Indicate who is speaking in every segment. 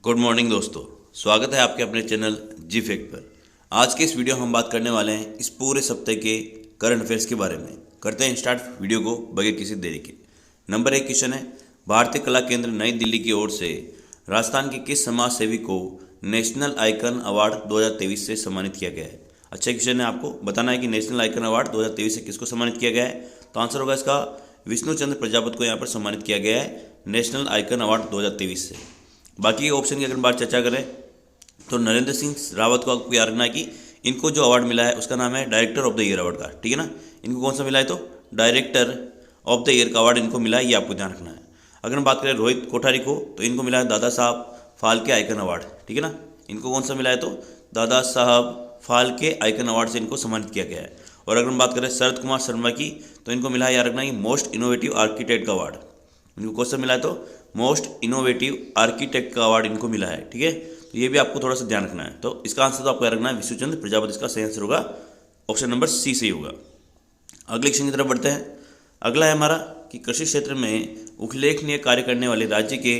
Speaker 1: Good morning दोस्तों, स्वागत है आपके अपने चैनल जी फैक्ट पर। आज के इस वीडियो में हम बात करने वाले हैं इस पूरे सप्ताह के करंट अफेयर्स के बारे में। करते हैं स्टार्ट वीडियो को बगैर किसी देरी के। नंबर 1 क्वेश्चन है, भारतीय कला केंद्र नई दिल्ली की ओर से राजस्थान के किस समाज सेवी को नेशनल आइकन अवार्ड 2023 से सम्मानित किया गया है। अच्छा क्वेश्चन है, आपको बताना है कि नेशनल आइकन अवार्ड 2023 से किसको सम्मानित किया गया है। तो आंसर होगा इसका विष्णु चंद्र प्रजापति को यहाँ पर सम्मानित किया गया है नेशनल आइकन अवार्ड 2023 से। बाकी ऑप्शन की अगर बात चर्चा करें तो नरेंद्र सिंह रावत को आपको याद रखना है कि इनको जो अवार्ड मिला है उसका नाम है director of the year award का, ठीक है ना। इनको कौन सा मिला है, तो डायरेक्टर ऑफ द ईयर का अवार्ड इनको मिला है, ये आपको ध्यान रखना है। अगर हम बात करें रोहित कोठारी को, तो इनको मिला है दादा साहब फाल्के आइकन अवार्ड, ठीक है ना। इनको कौन सा मिला है, तो दादा साहब फाल्के आइकन अवार्ड से इनको सम्मानित किया गया है। और अगर हम बात करें शरद कुमार शर्मा की, तो इनको मिला है याद रखना है मोस्ट इनोवेटिव आर्किटेक्ट का अवार्ड। इनको कौन सा मिला है, तो मोस्ट इनोवेटिव आर्किटेक्ट का अवार्ड इनको मिला है, ठीक है। तो ये भी आपको थोड़ा सा ध्यान रखना है। तो इसका आंसर तो आपको याद रखना है विष्णु चंद्र प्रजापति, इसका सही आंसर होगा ऑप्शन नंबर सी सही होगा। अगले क्वेश्चन की तरफ बढ़ते हैं। अगला है हमारा कि कृषि क्षेत्र में उल्लेखनीय कार्य करने वाले राज्य के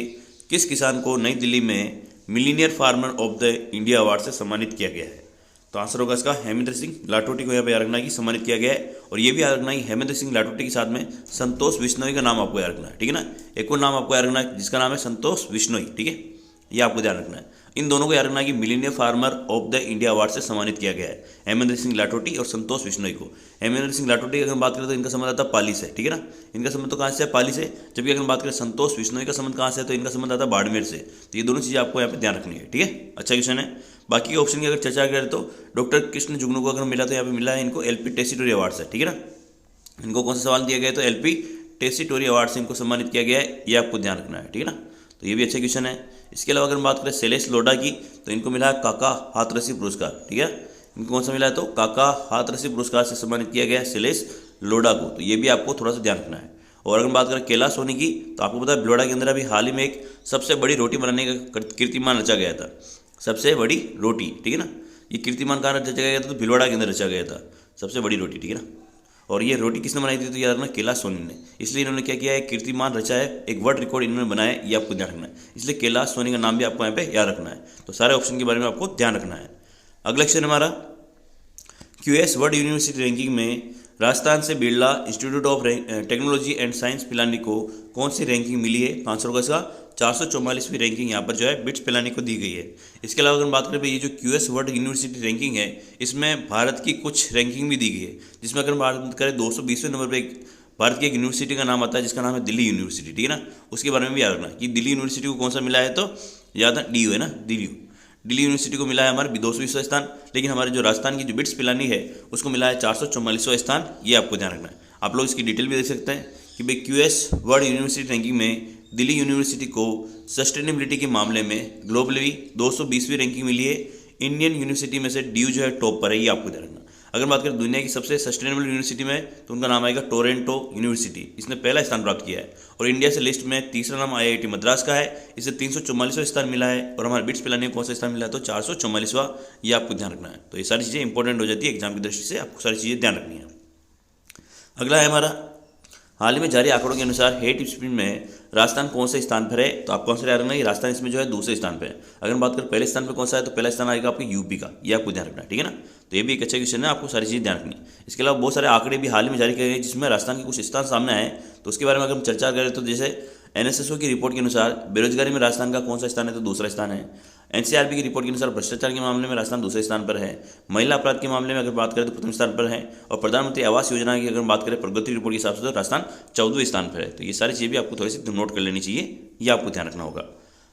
Speaker 1: किस किसान को नई दिल्ली में millionaire farmer of the India award से सम्मानित किया गया है। तो आंसर होगा इसका हेमेंद्र सिंह लाटोटी को यहाँ पे याद रखना है कि सम्मानित किया गया है। और ये भी याद रखना है हेमेंद्र सिंह लाटोटी के साथ में संतोष विश्नोई का नाम आपको याद रखना है, ठीक है ना। एक और नाम आपको याद रखना है जिसका नाम है संतोष विश्नोई, ठीक है, ये आपको ध्यान रखना है। इन दोनों को याद रखना है कि millionaire farmer of the India award से सम्मानित किया गया है हेमेंद्र सिंह लाटोटी और संतोष विश्नोई को। हेमेंद्र सिंह लाटोटी की अगर हम बात करें तो इनका संबंध आता है पाली से, ठीक है ना। इनका संबंध तो कहाँ से है, पाली से। जबकि अगर हम बात करें संतोष विश्नोई का संबंध कहाँ से है, तो इनका संबंध आता है बाड़मेर से। तो ये दोनों चीज़ें आपको यहाँ पे ध्यान रखनी है, ठीक है। अच्छा क्वेश्चन है। बाकी के ऑप्शन की अगर चर्चा करें तो डॉक्टर कृष्ण जुगनू को अगर मिला तो यहाँ पे मिला है इनको एलपी टेसिटोरी अवार्ड से, ठीक है ना। इनको कौन सा सवाल दिया गया है, तो एलपी टेसिटोरी अवार्ड से इनको सम्मानित किया गया है, ये आपको ध्यान रखना है, ठीक है ना। तो ये भी अच्छा क्वेश्चन है। इसके अलावा अगर हम बात करें शैलेश लोढ़ा की, तो इनको मिला है काका हाथरसी पुरस्कार, ठीक है। इनको कौन सा मिला है, तो काका हाथरसी पुरस्कार से सम्मानित किया गया है शैलेश लोढ़ा को। तो ये भी आपको थोड़ा सा ध्यान रखना है। और अगर हम बात करें कैलाश सोनी की, तो आपको पता है भिलवाड़ा के अंदर अभी हाल ही में एक सबसे बड़ी रोटी बनाने का कीर्तिमान रचा गया था, सबसे बड़ी रोटी, ठीक है ना। ये कीर्तिमान कहाँ रचा गया था, तो भिलवाड़ा के अंदर रचा गया था सबसे बड़ी रोटी, ठीक है ना। और ये रोटी किसने बनाई थी, तो याद रखना कैलाश सोनी ने। इसलिए इन्होंने क्या किया है, कीर्तिमान रचा है, एक वर्ल्ड रिकॉर्ड इन्होंने बनाया है, ये आपको ध्यान रखना है। इसलिए कैलाश सोनी का नाम भी आपको यहाँ पे याद रखना है। तो सारे ऑप्शन के बारे में आपको ध्यान रखना है। अगला क्वेश्चन हमारा क्यूएस वर्ल्ड यूनिवर्सिटी रैंकिंग में राजस्थान से Birla institute of technology and science Pilani को कौन सी रैंकिंग मिली है। तो आंसर होगा इसका 444वीं रैंकिंग यहाँ पर जो है बिट्स पिलानी को दी गई है। इसके अलावा अगर बात करें ये जो क्यूएस वर्ल्ड यूनिवर्सिटी रैंकिंग है, इसमें भारत की कुछ रैंकिंग भी दी गई है, जिसमें अगर बात करें 220वें नंबर पर एक भारत की एक यूनिवर्सिटी का नाम आता है जिसका नाम है दिल्ली यूनिवर्सिटी, ठीक है ना। उसके बारे में भी याद रखना कि दिल्ली यूनिवर्सिटी को कौन सा मिला है, तो याद है DU है ना, दिल्ली यूनिवर्सिटी को मिला है हमारे 220वां स्थान। लेकिन हमारे जो राजस्थान की जो बिट्स पिलानी है उसको मिला है 444वां स्थान, ये आपको ध्यान रखना है। आप लोग इसकी डिटेल भी देख सकते हैं कि भाई क्यूएस वर्ल्ड यूनिवर्सिटी रैंकिंग में दिल्ली यूनिवर्सिटी को सस्टेनेबिलिटी के मामले में ग्लोबली 220वीं रैंकिंग मिली है। इंडियन यूनिवर्सिटी में से DU जो है टॉप पर है, ये आपको ध्यान रखना। अगर बात करें दुनिया की सबसे सस्टेनेबल यूनिवर्सिटी में, तो उनका नाम आएगा टोरंटो यूनिवर्सिटी, इसने पहला स्थान प्राप्त किया है। और इंडिया से लिस्ट में तीसरा नाम IIT मद्रास का है, इसे 344वां स्थान मिला है। और हमारे बिट्स पिलानी को कौन सा स्थान मिला है, तो 444वां, ये आपको ध्यान रखना है। तो ये सारी चीज़ें इंपॉर्टेंट हो जाती है एग्जाम की दृष्टि से, आपको सारी चीज़ें ध्यान रखनी है। अगला है हमारा हाल ही में जारी आंकड़ों के अनुसार हेट स्पीड में राजस्थान कौन से स्थान पर है। तो आपको आंसर याद रखना है राजस्थान इसमें जो है दूसरे स्थान पे है। अगर हम बात करें पहले स्थान पे कौन सा है, तो पहला स्थान आएगा आपके यूपी का, ये आपको ध्यान रखना है, ठीक है ना। तो ये भी एक अच्छा क्वेश्चन है, आपको सारी चीज़ें ध्यान रखनी है। इसके अलावा बहुत सारे आंकड़े भी हाल ही में जारी किए गए जिसमें राजस्थान के कुछ स्थान सामने आए, तो उसके बारे में अगर हम चर्चा करें तो जैसे NSSO की रिपोर्ट के अनुसार बेरोजगारी में राजस्थान का कौन सा स्थान है, तो दूसरा स्थान है। NCRB की रिपोर्ट के अनुसार भ्रष्टाचार के मामले में राजस्थान दूसरे स्थान पर है। महिला अपराध के मामले में अगर बात करें तो प्रथम स्थान पर है। और प्रधानमंत्री आवास योजना की अगर बात करें प्रगति रिपोर्ट के हिसाब से तो राजस्थान 14वें स्थान पर है। तो ये सारी चीज़ें भी आपको थोड़ी सी नोट कर लेनी चाहिए, ये आपको ध्यान रखना होगा।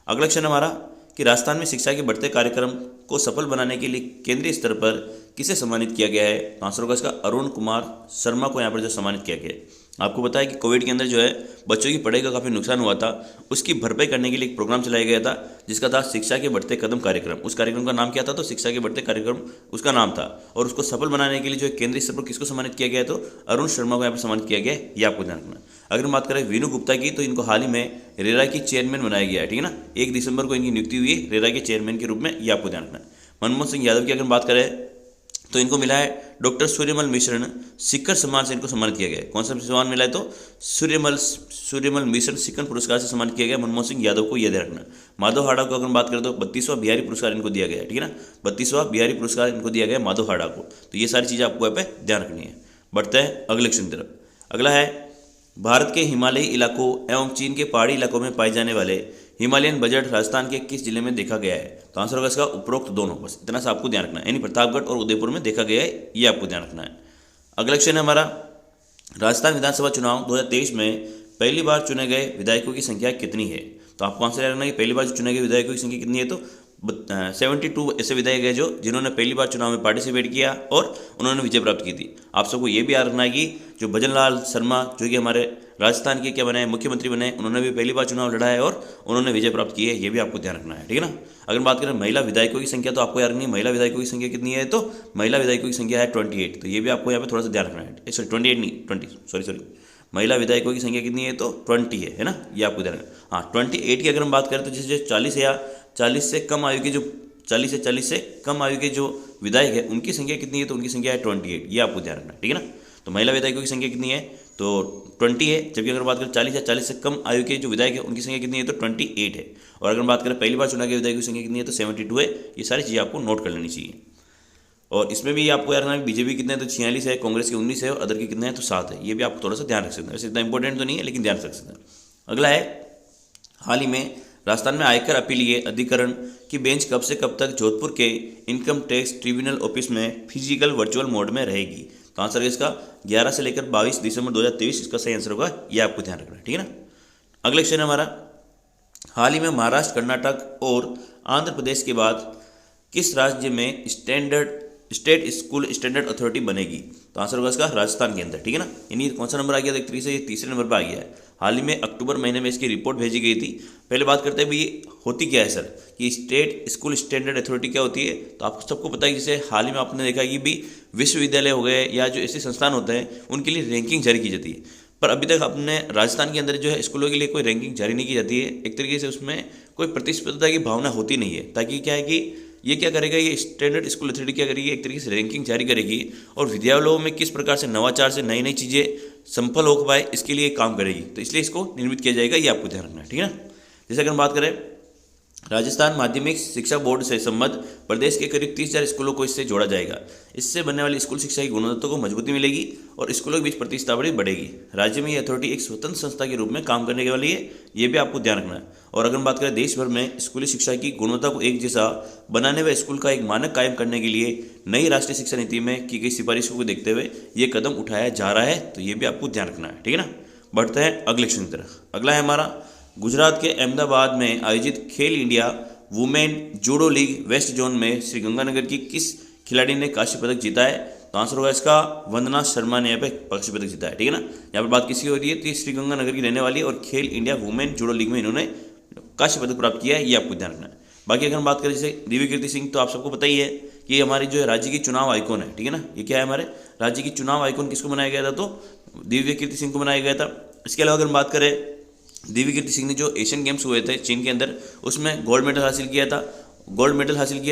Speaker 1: अगला क्वेश्चन हमारा कि राजस्थान में शिक्षा के बढ़ते कार्यक्रम को सफल बनाने के लिए केंद्रीय स्तर पर किसे सम्मानित किया गया है। आंसर होगा इसका अरुण कुमार शर्मा को यहाँ पर जो सम्मानित किया गया है। आपको पता है कि कोविड के अंदर जो है बच्चों की पढ़ाई का काफ़ी नुकसान हुआ था, उसकी भरपाई करने के लिए एक प्रोग्राम चलाया गया था जिसका था शिक्षा के बढ़ते कदम कार्यक्रम। उस कार्यक्रम का नाम क्या था, तो शिक्षा के बढ़ते कार्यक्रम उसका नाम था। और उसको सफल बनाने के लिए जो केंद्रीय स्तर पर किसको सम्मानित किया गया है, तो अरुण शर्मा को यहाँ पर सम्मानित किया गया है, ये आपको ध्यान रखना। अगर हम बात करें वीनू गुप्ता की, तो इनको हाल ही में रेरा की चेयरमैन बनाया गया है, ठीक है ना। 1 दिसंबर को इनकी नियुक्ति हुई रेरा के चेयरमैन के रूप में, ये आपको ध्यान रखना है। मनमोहन सिंह यादव की अगर बात करें तो इनको मिला है डॉक्टर सूर्यमल मिश्र शिखर सम्मान से इनको सम्मानित किया गया है। कौन सा सम्मान मिला है? तो सूर्यमल मिश्र शिखर पुरस्कार से सम्मानित किया गया मनमोहन सिंह यादव को, यह रखना। माधव हाड़ा को अगर बात करें तो 32वां बिहारी पुरस्कार इनको दिया गया है, ठीक है ना। 32वां बिहारी पुरस्कार इनको दिया गया है माधव हाड़ा को। तो ये सारी चीज़ें आपको यहाँ पे ध्यान रखनी है। बढ़ते हैं अगले क्वेश्चन की तरफ। अगला है भारत के हिमालयी इलाकों एवं चीन के पहाड़ी इलाकों में पाए जाने वाले हिमालयन बजट राजस्थान के किस जिले में देखा गया है? तो आंसर होगा इसका उपरोक्त दोनों। बस इतना सा आपको ध्यान रखना है, यानी प्रतापगढ़ और उदयपुर में देखा गया है, ये आपको ध्यान रखना है। अगला क्वेश्चन है हमारा, राजस्थान विधानसभा चुनाव 2023 में पहली बार चुने गए विधायकों की संख्या कितनी है? तो आपको आंसर रखना है कि पहली बार चुने गए विधायकों की संख्या कितनी है। तो 72 ऐसे विधायक है जो जिन्होंने पहली बार चुनाव में पार्टिसिपेट किया और उन्होंने विजय प्राप्त की थी। आप सबको ये भी याद रखना है कि जो भजन लाल शर्मा जो कि हमारे राजस्थान के क्या बने, मुख्यमंत्री बने, उन्होंने भी पहली बार चुनाव लड़ा है और उन्होंने विजय प्राप्त की है, ये भी आपको ध्यान रखना है, ठीक है ना। अगर बात करें महिला विधायकों की संख्या, तो आपको याद रखनी है महिला विधायकों की संख्या कितनी है। तो महिला विधायकों की संख्या है 28। तो ये भी आपको यहाँ पे थोड़ा सा ध्यान रखना है। सॉरी 28 नहीं 20, सॉरी महिला विधायकों की संख्या कितनी है? तो 20 है ना, ये आपको ध्यान रखना। हाँ 28 की अगर हम बात करें तो जैसे 40 से कम आयु के जो 40 से कम आयु के जो विधायक है उनकी संख्या कितनी है? तो उनकी संख्या है 28, ये आपको ध्यान रखना है, ठीक है ना। तो महिला विधायकों की संख्या कितनी है? तो 20 है। जबकि अगर बात करें 40 या 40 से कम आयु के जो विधायक है उनकी संख्या कितनी है? तो 28 है। और अगर बात करें पहली बार चुनाव के विधायकों की संख्या कितनी है? तो 72 है। ये सारी चीज़ें आपको नोट कर लेनी चाहिए। और इसमें भी आपको याद रखना है बीजेपी कितने हैं? तो 46 है, कांग्रेस के 19 है और अदर के कितने हैं? तो 7 है। ये भी आपको थोड़ा सा ध्यान रख सकते हैं। वैसे इतना इंपॉर्टेंट तो नहीं है लेकिन ध्यान रख सकते हैं। अगला है, हाल ही में राजस्थान में आयकर अपीलीय अधिकरण की बेंच कब से कब तक जोधपुर के इनकम टैक्स ट्रिब्यूनल ऑफिस में फिजिकल वर्चुअल मोड में रहेगी? तो आंसर है इसका 11 से लेकर 22 दिसंबर 2023 इसका सही आंसर होगा, ये आपको ध्यान रखना है, ठीक है ना। अगला क्वेश्चन है हमारा, हाल ही में महाराष्ट्र, कर्नाटक और आंध्र प्रदेश के बाद किस राज्य में स्टेट स्कूल स्टैंडर्ड अथॉरिटी बनेगी? तो आंसर होगा इसका राजस्थान के अंदर, ठीक है ना। यानी कौन सा नंबर आ गया? एक तरीके से ये तीसरे नंबर पर आ गया है। हाल ही में अक्टूबर महीने में इसकी रिपोर्ट भेजी गई थी। पहले बात करते हैं भाई ये होती क्या है सर, कि स्टेट स्कूल स्टैंडर्ड अथॉरिटी क्या होती है। तो आपको सबको पता है, जैसे हाल ही में आपने देखा कि भी विश्वविद्यालय हो गए या जो ऐसे संस्थान होते हैं उनके लिए रैंकिंग जारी की जाती है। पर अभी तक अपने राजस्थान के अंदर जो है स्कूलों के लिए कोई रैंकिंग जारी नहीं की जाती है। एक तरीके से उसमें कोई प्रतिस्पर्धा की भावना होती नहीं है, ताकि क्या है कि ये क्या करेगा, ये स्टैंडर्ड स्कूल अथॉरिटी क्या करेगी, एक तरीके से रैंकिंग जारी करेगी और विद्यालयों में किस प्रकार से नवाचार से नई नई चीज़ें सफल हो पाए इसके लिए काम करेगी। तो इसलिए इसको निर्मित किया जाएगा, ये आपको ध्यान रखना है, ठीक है ना। जैसे अगर हम बात करें राजस्थान माध्यमिक शिक्षा बोर्ड से संबद्ध प्रदेश के करीब 30,000 स्कूलों को इससे जोड़ा जाएगा। इससे बनने वाली स्कूल शिक्षा की गुणवत्ता को मजबूती मिलेगी और स्कूलों के बीच प्रतिस्पर्धा बढ़ेगी। राज्य में यह अथॉरिटी एक स्वतंत्र संस्था के रूप में काम करने वाली है, ये भी आपको ध्यान रखना है। और अगर हम बात करें देश भर में स्कूली शिक्षा की गुणवत्ता को एक जैसा बनाने व स्कूल का एक मानक कायम करने के लिए नई राष्ट्रीय शिक्षा नीति में की गई सिफारिशों को देखते हुए ये कदम उठाया जा रहा है। तो ये भी आपको ध्यान रखना है, ठीक है ना। बढ़ते हैं अगले क्वेश्चन की तरफ। अगला है हमारा, गुजरात के अहमदाबाद में आयोजित खेल India women judo league west zone में श्रीगंगानगर की किस खिलाड़ी ने कांस्य पदक जीता है? तो आंसर होगा इसका वंदना शर्मा ने यहाँ पे कांस्य पदक जीता है, ठीक है ना। यहाँ पर बात किसी हो रही है तो श्रीगंगानगर की रहने वाली और खेल इंडिया वुमेन जूडो लीग में इन्होंने कांस्य पदक प्राप्त किया है, ये आपको ध्यान रखना है। बाकी अगर हम बात करें जैसे दिव्य कीर्ति सिंह, तो आप सबको पता ही है कि हमारी जो है राज्य की चुनाव आइकॉन है, ठीक है ना। ये क्या है, हमारे राज्य की चुनाव आइकॉन किसको बनाया गया था? तो दिव्य कीर्ति सिंह को बनाया गया था। इसके अलावा अगर हम बात करें दिव्य कीर्ति सिंह ने जो एशियन गेम्स हुए थे चीन के अंदर, उसमें गोल्ड मेडल हासिल किया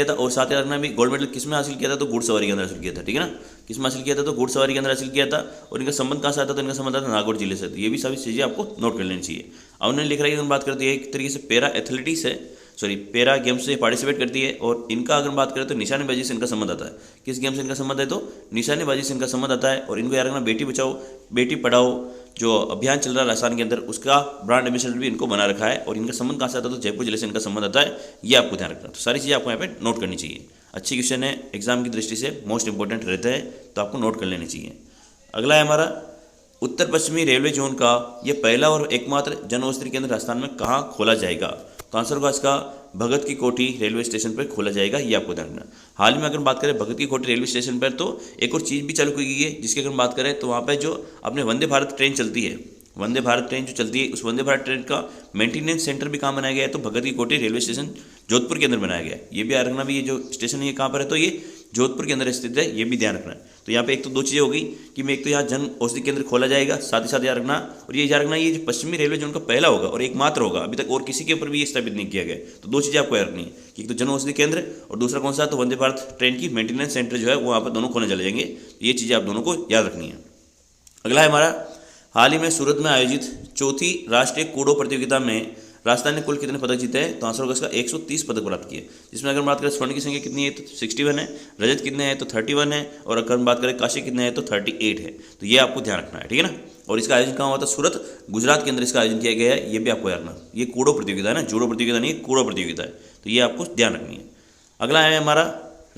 Speaker 1: था और साथ ही रखना भी गोल्ड मेडल किस में हासिल किया था? तो घुड़सवारी के अंदर हासिल किया था, ठीक है ना। किस में हासिल किया था? तो घुड़सवारी के अंदर हासिल किया था। और इनका संबंध कहाँ से आता था? तो इनका संबंध आता था नागौर जिले से। तो ये भी सभी चीज़ें आपको नोट कर लेनी चाहिए। अब उन्होंने लिख रहा है कि बात करती है एक तरीके से पैरा गेम्स से पार्टिसिपेट करती है। और इनका अगर बात करें तो निशानेबाजी से इनका संबंध आता है। किस गेम से इनका संबंध है? तो निशानेबाजी से इनका संबंध आता है। और इनको याद रखना, बेटी बचाओ बेटी पढ़ाओ जो अभियान चल रहा है राजस्थान के अंदर, उसका ब्रांड एम्बेसडर भी इनको बना रखा है। और इनका संबंध कहाँ से आता है? तो जयपुर जिले से इनका संबंध आता है, ये आपको ध्यान रखना। तो सारी चीज़ें आपको यहाँ पे नोट करनी चाहिए। अच्छी क्वेश्चन है, एग्जाम की दृष्टि से मोस्ट इंपॉर्टेंट रहते हैं, तो आपको नोट कर लेनी चाहिए। अगला है हमारा, उत्तर पश्चिमी रेलवे जोन का यह पहला और एकमात्र जन औषधि केंद्र राजस्थान में कहाँ खोला जाएगा? तो आंसर होगा इसका भगत की कोठी रेलवे स्टेशन पर खोला जाएगा, ये आपको ध्यान रखना। हाल में अगर बात करें भगत की कोठी रेलवे स्टेशन पर, तो एक और चीज़ भी चालू की गई है, जिसकी अगर बात करें तो वहाँ पर जो अपने वंदे भारत ट्रेन चलती है, वंदे भारत ट्रेन जो चलती है, उस वंदे भारत ट्रेन का मेंटेनेंस सेंटर भी कहाँ बनाया गया है? तो भगत की कोठी रेलवे स्टेशन जोधपुर के अंदर बनाया गया है। ये भी याद रखना भी, ये जो स्टेशन है ये कहाँ पर है? तो ये जोधपुर के अंदर स्थित है, ये भी ध्यान रखना है। तो यहाँ पे एक तो दो चीज़ें होगी कि मैं एक तो यहाँ जन औषधि केंद्र खोला जाएगा, साथ ही साथ याद रखना, और ये याद रखना ये जो पश्चिमी रेलवे जोन का पहला होगा और एकमात्र होगा, अभी तक और किसी के ऊपर भी ये स्थापित नहीं किया गया। तो दो चीज़ें आपको याद रखनी है कि एक तो जन औषधि केंद्र और दूसरा कौन सा, तो वंदे भारत ट्रेन की मेंटेनेंस सेंटर जो है वहाँ पर दोनों खोलने चले जाएंगे। ये चीज़ें आप दोनों को याद रखनी है। अगला है हमारा, हाल ही में सूरत में आयोजित चौथी राष्ट्रीय कूडो प्रतियोगिता में राजस्थान ने कुल कितने पदक जीते हैं, तो आंसर होगा इसका 130 पदक प्राप्त किए, जिसमें अगर बात करें स्वर्ण की संख्या कितनी है तो 61 है, रजत कितने हैं तो 31 है, और अगर बात करें कांस्य कितने हैं तो 38 है। तो ये आपको ध्यान रखना है, ठीक है ना। और इसका आयोजन कहाँ हुआ था, सूरत गुजरात के अंदर इसका आयोजन किया गया है, ये भी आपको याद रखना। ये कूडो प्रतियोगिता है ना, जूडो प्रतियोगिता नहीं, कूडो प्रतियोगिता है, तो ये आपको ध्यान रखनी है। अगला है हमारा,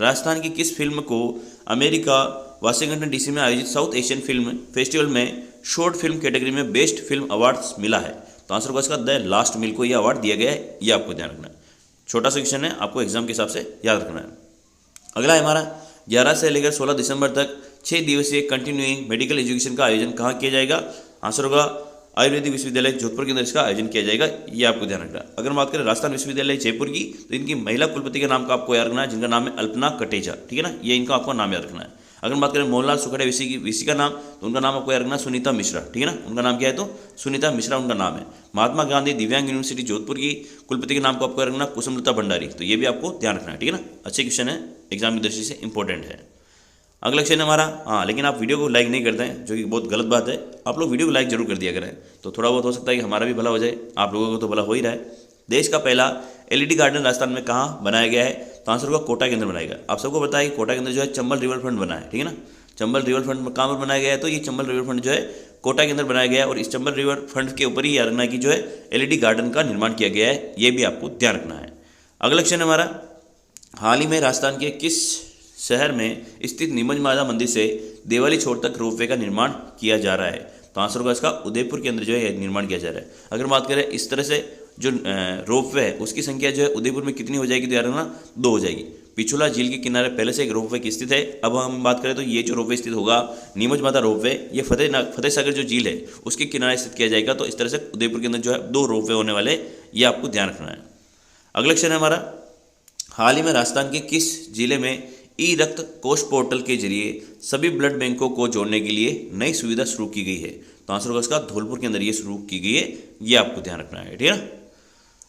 Speaker 1: राजस्थान की किस फिल्म को अमेरिका वाशिंगटन डीसी में आयोजित साउथ एशियन फिल्म फेस्टिवल में शॉर्ट फिल्म कैटेगरी में बेस्ट फिल्म अवार्ड मिला है, तो आंसर होगा इसका द लास्ट मील को यह अवार्ड दिया गया है। ये आपको ध्यान रखना है, छोटा सा क्वेश्चन है, आपको एग्जाम के हिसाब से याद रखना है। अगला है हमारा, 11 से लेकर 16 दिसंबर तक 6 दिवसीय कंटिन्यूइंग मेडिकल एजुकेशन का आयोजन कहाँ किया जाएगा, आंसर होगा आयुर्वेदिक विश्वविद्यालय जोधपुर के अंदर इसका आयोजन किया जाएगा। ये आपको ध्यान रखना है। अगर बात करें राजस्थान विश्वविद्यालय जयपुर की, तो इनकी महिला कुलपति के नाम का आपको याद रखना है, जिनका नाम है अल्पना कटेजा, ठीक है ना, ये इनका आपको नाम याद रखना है। अगर बात करें मोहनलाल सुखड़े वीसी का नाम, तो उनका नाम आपको याद रखना सुनीता मिश्रा, ठीक है ना, उनका नाम क्या है तो सुनीता मिश्रा उनका नाम है। महात्मा गांधी दिव्यांग यूनिवर्सिटी जोधपुर की कुलपति के नाम को आपको याद रखना कुसुमलता भंडारी, तो ये भी आपको ध्यान रखना है, ठीक है ना। अच्छे क्वेश्चन है, एग्जाम की दृष्टि से इंपॉर्टेंट है। अगला क्वेश्चन हमारा, हाँ लेकिन आप वीडियो को लाइक नहीं करते हैं, जो कि बहुत गलत बात है। आप लोग वीडियो को लाइक जरूर कर दिया करें, तो थोड़ा बहुत हो सकता है कि हमारा भी भला हो जाए, आप लोगों को तो भला हो ही रहा है। देश का पहला एलईडी गार्डन राजस्थान में कहाँ बनाया गया है, तो आंसर होगा कोटा के अंदर बनाया गया। आप सबको पता है कि कोटा के अंदर जो है चंबल रिवर फ्रंट बना है, ठीक है ना। चंबल रिवर फ्रंट कहाँ पर बनाया गया है, तो ये चंबल रिवर फ्रंट जो है कोटा के अंदर बनाया गया है, और इस चंबल रिवर फ्रंट के ऊपर ही याद रखना कि जो है एलईडी गार्डन का निर्माण किया गया है, ये भी आपको ध्यान रखना है। अगला क्वेश्चन हमारा, हाल ही में राजस्थान के किस शहर में स्थित नीमच माता मंदिर से देवाली छोर तक रोपवे का निर्माण किया जा रहा है, तो आंसर होगा इसका उदयपुर के अंदर जो है निर्माण किया जा रहा है। अगर बात करें इस तरह से जो रोपवे है उसकी संख्या जो है उदयपुर में कितनी हो जाएगी, तो याद रखना 2 हो जाएगी। पिछुला झील के किनारे पहले से एक रोपवे की स्थित है। अब हम बात करें तो ये जो रोपवे स्थित होगा नीमच माता रोपवे, ये फतेह सागर जो झील है उसके किनारे स्थित किया जाएगा। तो इस तरह से उदयपुर के अंदर जो है 2 रोपवे होने वाले, ये आपको ध्यान रखना है। अगला क्वेश्चन है हमारा, हाल ही में राजस्थान के किस जिले में ई रक्त कोष पोर्टल के जरिए सभी ब्लड बैंकों को जोड़ने के लिए नई सुविधा शुरू की गई है, तो आंसर होगा इसका धौलपुर के अंदर ये शुरू की गई है, ये आपको ध्यान रखना है, ठीक है ना।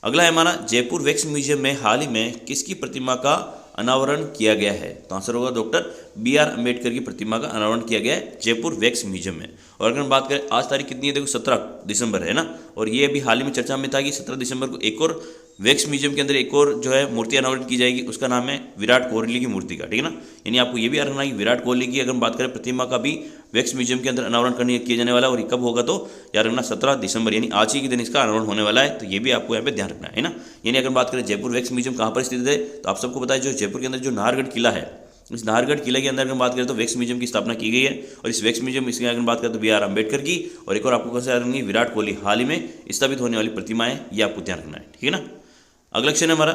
Speaker 1: अगला है हमारा, जयपुर वैक्स म्यूजियम में हाल ही में किसकी प्रतिमा का अनावरण किया गया है, तो आंसर होगा डॉक्टर BR अम्बेडकर की प्रतिमा का अनावरण किया गया है जयपुर वैक्स म्यूजियम में। और अगर हम बात करें आज तारीख कितनी है, देखो 17 दिसंबर है ना, और ये अभी हाल ही में चर्चा में था कि 17 दिसंबर को एक और वैक्स म्यूजियम के अंदर एक और जो है मूर्ति अनावरण की जाएगी, उसका नाम है विराट कोहली की मूर्ति का, ठीक है ना। यानी आपको ये भी याद रखना है कि विराट कोहली की अगर बात करें प्रतिमा का भी वैक्स म्यूजियम के अंदर अनावरण किया जाने वाला है, और ये कब होगा तो याद रखना 17 दिसंबर, यानी आज ही के दिन इसका अनावरण होने वाला है, तो ये भी आपको यहाँ पे ध्यान रखना है ना। यानी अगर बात करें जयपुर वैक्स म्यूजियम कहाँ पर स्थित है, तो आप सबको पता है जो जयपुर के अंदर जो नाहरगढ़ किला है, इस नाहरगढ़ किले के अंदर अगर बात करें तो वैक्स म्यूजियम की स्थापना की गई है। और इस वैक्स म्यूजियम इसकी अगर बात करें तो BR अम्बेडकर की, और एक और आपको कैसे याद रखनी है विराट कोहली हाल ही में स्थापित होने वाली प्रतिमा है, ये आपको ध्यान रखना है, ठीक है ना। अगला क्वेश्चन है हमारा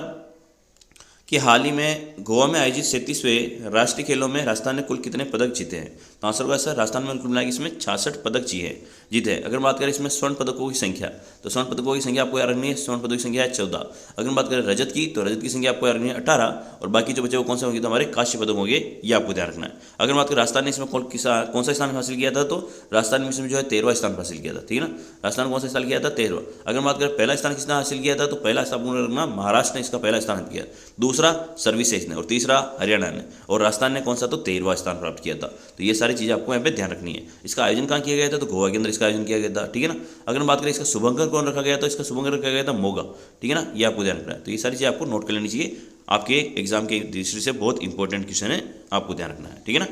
Speaker 1: कि हाल ही में गोवा में आयोजित 37वें राष्ट्रीय खेलों में राजस्थान ने कुल कितने पदक जीते हैं, तो आंसर होगा सर राजस्थान में कुल मिला इसमें 66 पदक जीते हैं। अगर बात करें इसमें स्वर्ण पदकों की संख्या, तो स्वर्ण पदकों की संख्या आपको याद रखनी है, स्वर्ण पदकों की संख्या है 14। अगर बात करें रजत की, तो रजत की संख्या आपको याद रखनी है 18, और बाकी जो बचे वो कौन से होंगे, तो हमारे कांस्य पदक होंगे, ये आपको ध्यान रखना है। अगर बात करें राजस्थान ने इसमें कौन सा स्थान हासिल किया था, तो राजस्थान में इसमें जो है 13वां स्थान हासिल किया था, ठीक है ना। राजस्थान कौन सा स्थान किया था, 13वां। अगर बात करें पहला स्थान किसने हासिल किया था, तो पहला स्थान महाराष्ट्र ने इसका पहला स्थान किया, दूसरा सर्विसेज ने, और तीसरा हरियाणा ने, और राजस्थान ने कौन सा तो 13वां स्थान प्राप्त किया था। तो ये सारी चीज़ें आपको यहाँ पे ध्यान रखनी है। इसका आयोजन कहाँ किया गया था, तो गोवा के अंदर इसका आयोजन किया गया था, ठीक है ना। अगर बात करें इसका शुभंकर कौन रखा गया, तो इसका शुभंकर रखा गया था मोगा, ठीक है ना, ये आपको ध्यान रखना है। तो ये सारी चीज़ें आपको नोट कर लेनी चाहिए, आपके एग्जाम के दृष्टि से बहुत इंपॉर्टेंट क्वेश्चन है, आपको ध्यान रखना है, ठीक है ना।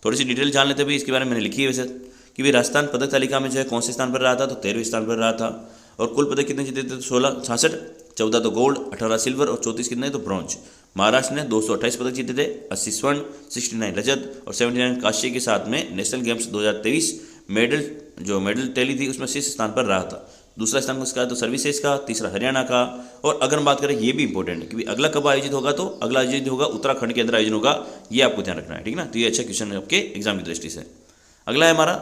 Speaker 1: थोड़ी सी डिटेल जान लेते हुए इसके बारे में मैंने लिखी है वैसे कि भाई राजस्थान पदक तालिका में जो है कौन से स्थान पर रहा था, तो 13वें स्थान पर रहा था। और कुल पदक कितने जीते थे, तो 16 66, 14 तो गोल्ड, 18 सिल्वर और 34 कितने तो ब्रॉन्ज। महाराष्ट्र ने 228 पदक जीते थे, 80 स्वर्ण, 69 रजत और 79 कांस्य के साथ में नेशनल गेम्स 2023 मेडल टैली थी उसमें शीर्ष स्थान पर रहा था। दूसरा स्थान किसका है, तो सर्विसेज का, तीसरा हरियाणा का। और अगर हम बात करें, ये भी इंपॉर्टेंट है कि अगला कब आयोजित होगा, तो अगला आयोजित होगा उत्तराखंड के अंदर आयोजन होगा, ये आपको ध्यान रखना है, ठीक है ना। तो ये अच्छा क्वेश्चन है आपके एग्जाम की दृष्टि से। अगला है हमारा,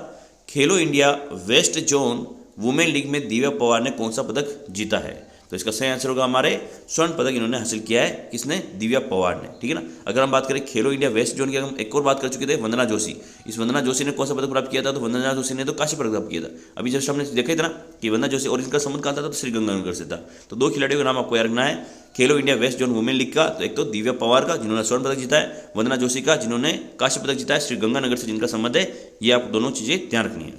Speaker 1: खेलो India west zone women league में दिव्या पवार ने कौन सा पदक जीता है, तो इसका सही आंसर होगा हमारे स्वर्ण पदक इन्होंने हासिल किया है, किसने? दिव्या पवार ने, ठीक है ना। अगर हम बात करें खेलो इंडिया वेस्ट जोन की, हम एक और बात कर चुके थे, वंदना जोशी। इस वंदना जोशी ने कौन सा पदक प्राप्त किया था? तो वंदना जोशी ने तो कांस्य पदक प्राप्त किया था। अभी जस्ट हमने देखा ही था ना कि वंदना जोशी, और इनका संबंध कहाँ था? तो श्रीगंगानगर से था। तो 2 खिलाड़ियों का नाम आपको याद रखना है खेलो India west zone women league का। तो एक तो दिव्या पवार का जिन्होंने स्वर्ण पदक जीता है, वंदना जोशी का जिन्होंने कांस्य पदक जीता है, श्रीगंगानगर से जिनका संबंध है। ये आप दोनों चीज़ें ध्यान रखनी है।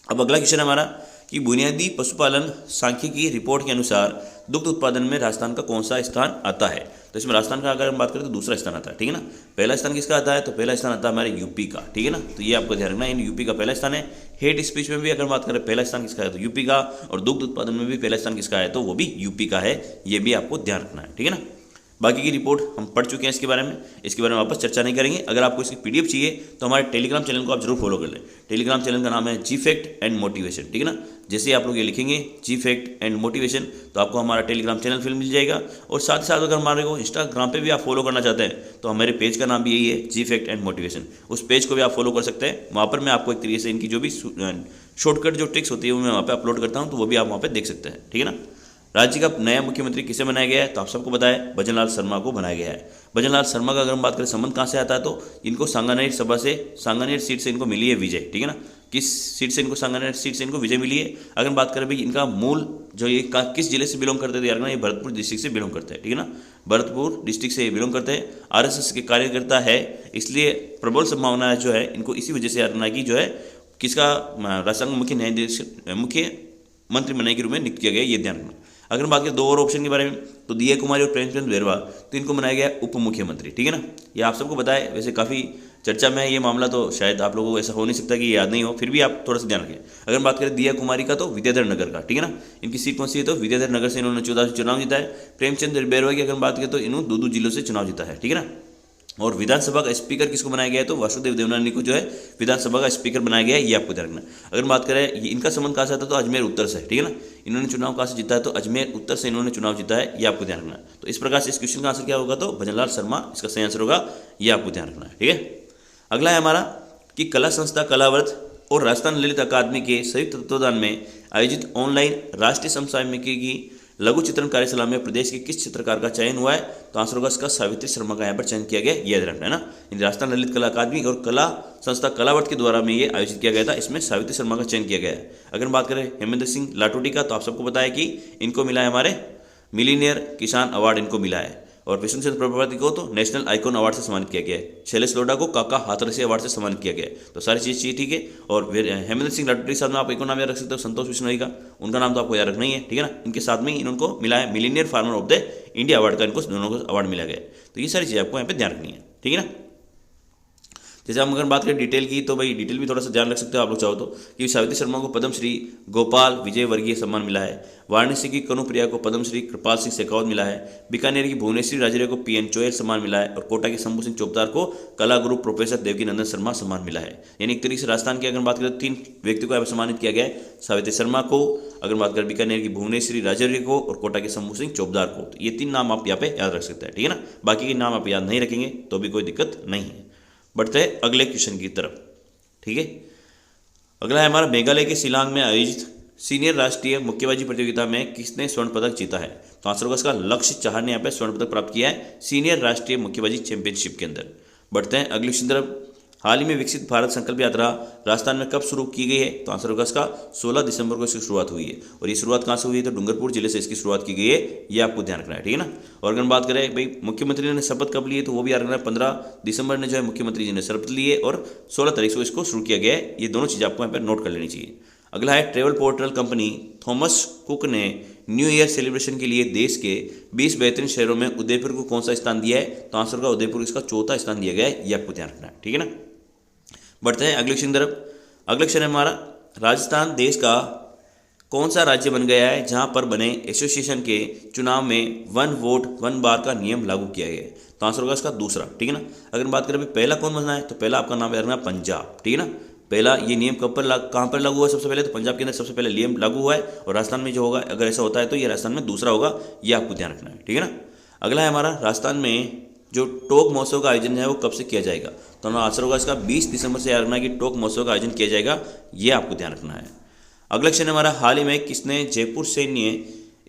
Speaker 1: अब अगला क्वेश्चन हमारा कि बुनियादी पशुपालन सांख्यिकी रिपोर्ट के अनुसार दुग्ध उत्पादन में राजस्थान का कौन सा स्थान आता है? तो इसमें राजस्थान का अगर हम बात करें तो दूसरा स्थान आता है, ठीक है ना। पहला स्थान किसका आता है? तो पहला स्थान आता है हमारे यूपी का, ठीक है ना। तो ये आपको ध्यान रखना है, यूपी का पहला स्थान है। हेट स्पीच में भी अगर बात करें पहला स्थान किसका है? तो यूपी का। और दुग्ध उत्पादन में भी पहला स्थान किसका है? तो वो भी यूपी का है। ये भी आपको ध्यान रखना है, ठीक है ना। बाकी की रिपोर्ट हम पढ़ चुके हैं, इसके बारे में वापस चर्चा नहीं करेंगे। अगर आपको इसकी पीडीएफ चाहिए तो हमारे टेलीग्राम चैनल को आप जरूर फॉलो कर लें। टेलीग्राम चैनल का नाम है जी फैक्ट एंड मोटिवेशन, ठीक है ना। जैसे आप लोग ये लिखेंगे जी फैक्ट एंड मोटिवेशन तो आपको हमारा टेलीग्राम चैनल फिर मिल जाएगा। और साथ ही साथ अगर हमारे को इंस्टाग्राम पे भी आप फॉलो करना चाहते हैं तो हमारे पेज का नाम भी यही है, जी फैक्ट एंड मोटिवेशन। उस पेज को भी आप फॉलो कर सकते हैं। वहाँ पर मैं आपको एक तरीके से इनकी जो भी शॉर्टकट जो ट्रिक्स होती है वो मैं वहाँ पर अपलोड करता हूँ, तो वो भी आप वहाँ पर देख सकते हैं, ठीक है ना। राज्य का नया मुख्यमंत्री किसे बनाया गया है? तो आप सबको पता है भजनलाल शर्मा को बनाया गया है। भजनलाल शर्मा का अगर हम बात करें संबंध कहाँ से आता है तो इनको सांगानेर सभा से, सांगानेर सीट से इनको मिली है विजय, ठीक है ना। किस सीट से इनको? सांगानेर सीट से इनको विजय मिली है। अगर बात करें भाई इनका मूल जो ये किस जिले से बिलोंग करते थे यार ना, ये भरतपुर डिस्ट्रिक्ट से बिलोंग करते हैं, ठीक है ना। भरतपुर डिस्ट्रिक्ट से बिलोंग करते हैं। आरएसएस के कार्यकर्ता है, इसलिए प्रबल संभावना जो है इनको इसी वजह से यार की जो है किसका राजस्थान मुख्य न्यायाधीश मुख्यमंत्री बनाने के रूप में नियुक्त किया गया, ये ध्यान रखना। अगर हम बात करें 2 और ऑप्शन के बारे में तो दिया कुमारी और प्रेमचंद बैरवा, तो इनको बनाया गया उप मुख्यमंत्री, ठीक है ना। ये आप सबको पता है, वैसे काफ़ी चर्चा में है ये मामला, तो शायद आप लोगों को ऐसा हो नहीं सकता कि ये याद नहीं हो, फिर भी आप थोड़ा सा ध्यान रखें। अगर हम बात करें दिया कुमारी का तो विद्याधर नगर का, ठीक है ना। इनकी सीट कौन सी है? तो विद्याधर नगर से इन्होंने 14 चुनाव जीता है। प्रेमचंद बैरवा की अगर बात करें तो इन्होंने 2 जिलों से चुनाव जीता है, ठीक है ना। और विधानसभा का स्पीकर किसको बनाया गया है? तो वासुदेव देवनानी को जो है विधानसभा का स्पीकर बनाया गया है, ये आपको ध्यान रखना। अगर बात करें इनका संबंध कहाँ से आता है तो अजमेर उत्तर से, ठीक है ना। इन्होंने चुनाव कहाँ से जीता है? तो अजमेर उत्तर से इन्होंने चुनाव जीता है, ये आपको ध्यान रखना। तो इस प्रकार से इस क्वेश्चन का आंसर क्या होगा? तो भजनलाल शर्मा इसका सही आंसर होगा, ये आपको ध्यान रखना है, ठीक है। अगला है हमारा कि कला संस्था कलाव्रत और राजस्थान ललित अकादमी के संयुक्त तत्वावधान में आयोजित ऑनलाइन राष्ट्रीय समसामयिकी की लघु चित्रण कार्यशाला में प्रदेश के किस चित्रकार का चयन हुआ है? तो आंसर होगा इसका सावित्री शर्मा का यहाँ पर चयन किया गया, याद रखना है ना। राजस्थान ललित कला अकादमी और कला संस्था कलावर्त के द्वारा में ये आयोजित किया गया था, इसमें सावित्री शर्मा का चयन किया गया है। अगर बात करें हेमेंद्र सिंह लाटोटी का तो आप सबको पता है कि इनको मिला है हमारे मिलीनियर किसान अवार्ड, इनको मिला है। और विष्णु चंद्र प्रभावती को तो नेशनल आइकॉन अवार्ड से सम्मानित किया गया है। शैलेश लोढ़ा को काका हाथरसी अवार्ड से सम्मानित किया गया है। तो सारी चीज़ ठीक है। और हेमेंद्र सिंह लाटोटी साहब में आप एक और नाम याद रख सकते हो, संतोष बिश्नोई का, उनका नाम तो आपको याद रखना ही है, ठीक है ना। इनके साथ में इनको मिला है millionaire farmer of the India award का, इनको दोनों को अवार्ड मिला गया है। तो ये सारी चीज़ें आपको यहाँ पे ध्यान रखनी है, ठीक है ना। जैसे हम अगर बात करें डिटेल की तो भाई डिटेल भी थोड़ा सा ध्यान रख सकते हो आप लोग चाहो तो, कि सावित्री शर्मा को पद्मश्री गोपाल विजय वर्गीय सम्मान मिला है। वाराणसी की कनुप्रिया को पद्मश्री कृपाल सिंह शेखावत मिला है। बीकानेर की भुवनेश्वरी राजरे को पीएन चोयल सम्मान मिला है। और कोटा के शंभू सिंह चौबदार को कला गुरु प्रोफेसर देवकी नंदन शर्मा सम्मान मिला है। यानी एक तरीके से राजस्थान की अगर बात करें तो 3 व्यक्ति को सम्मानित किया गया है, सावित्री शर्मा को, अगर बात करें बीकानेर की भुवनेश्वरी राजरे को, और कोटा के शंभू सिंह चौबदार को। तो ये 3 नाम आप यहाँ पे याद रख सकते हैं, ठीक है ना। बाकी के नाम आप याद नहीं रखेंगे तो भी कोई दिक्कत नहीं है। बढ़ते हैं अगले क्वेश्चन की तरफ, ठीक है। अगला है हमारा मेघालय के शिलांग में आयोजित सीनियर राष्ट्रीय मुक्केबाजी प्रतियोगिता में किसने स्वर्ण पदक जीता है? तो आंसर होगा इसका लक्ष्य चाहर ने यहाँ पे स्वर्ण पदक प्राप्त किया है सीनियर राष्ट्रीय मुक्केबाजी चैंपियनशिप के अंदर। बढ़ते हैं अगले क्वेश्चन तरफ। हाल ही में विकसित भारत संकल्प यात्रा राजस्थान में कब शुरू की गई है? तो आंसर होगा इसका 16 दिसंबर को इसकी शुरुआत हुई है। और ये शुरुआत कहाँ से हुई है? तो डूंगरपुर जिले से इसकी शुरुआत की गई है, ये आपको ध्यान रखना है, ठीक है ना। और अगर बात करें भाई मुख्यमंत्री ने शपथ कब लिए तो वो भी याद रखना है, 15 दिसंबर ने जो है मुख्यमंत्री जी ने शपथ ली है और 16 तारीख को इसको शुरू किया गया है। ये दोनों चीज़ें आपको यहाँ पर नोट कर लेनी चाहिए। अगला है travel portal company Thomas cook ने न्यू ईयर सेलिब्रेशन के लिए देश के 20 बेहतरीन शहरों में उदयपुर को कौन सा स्थान दिया है? तो आंसर होगा उदयपुर इसका 4था स्थान दिया गया है, ये आपको ध्यान रखना है, ठीक है ना। बढ़ते हैं अगले क्वेश्चन तरफ। अगला क्वेश्चन है हमारा, राजस्थान देश का कौन सा राज्य बन गया है जहां पर बने एसोसिएशन के चुनाव में 1 वोट 1 बार का नियम लागू किया गया है? तो आंसर होगा इसका दूसरा, ठीक है ना। अगर बात करें पहला कौन बना है तो पहला आपका नाम याद रखना पंजाब, ठीक है ना। पहला ये नियम कब पर कहाँ पर लागू हुआ? सबसे पहले तो पंजाब के अंदर सबसे पहले नियम लागू हुआ है। और राजस्थान में जो होगा अगर ऐसा होता है तो ये राजस्थान में दूसरा होगा, ये आपको ध्यान रखना है, ठीक है ना। अगला है हमारा, राजस्थान में जो टोक महोत्सव का आयोजन है वो कब से किया जाएगा? तो आंसर होगा इसका 20 दिसंबर से याद रखना है कि टोक महोत्सव का आयोजन किया जाएगा, ये आपको ध्यान रखना है। अगला क्वेश्चन हमारा, हाल ही में किसने जयपुर सैन्य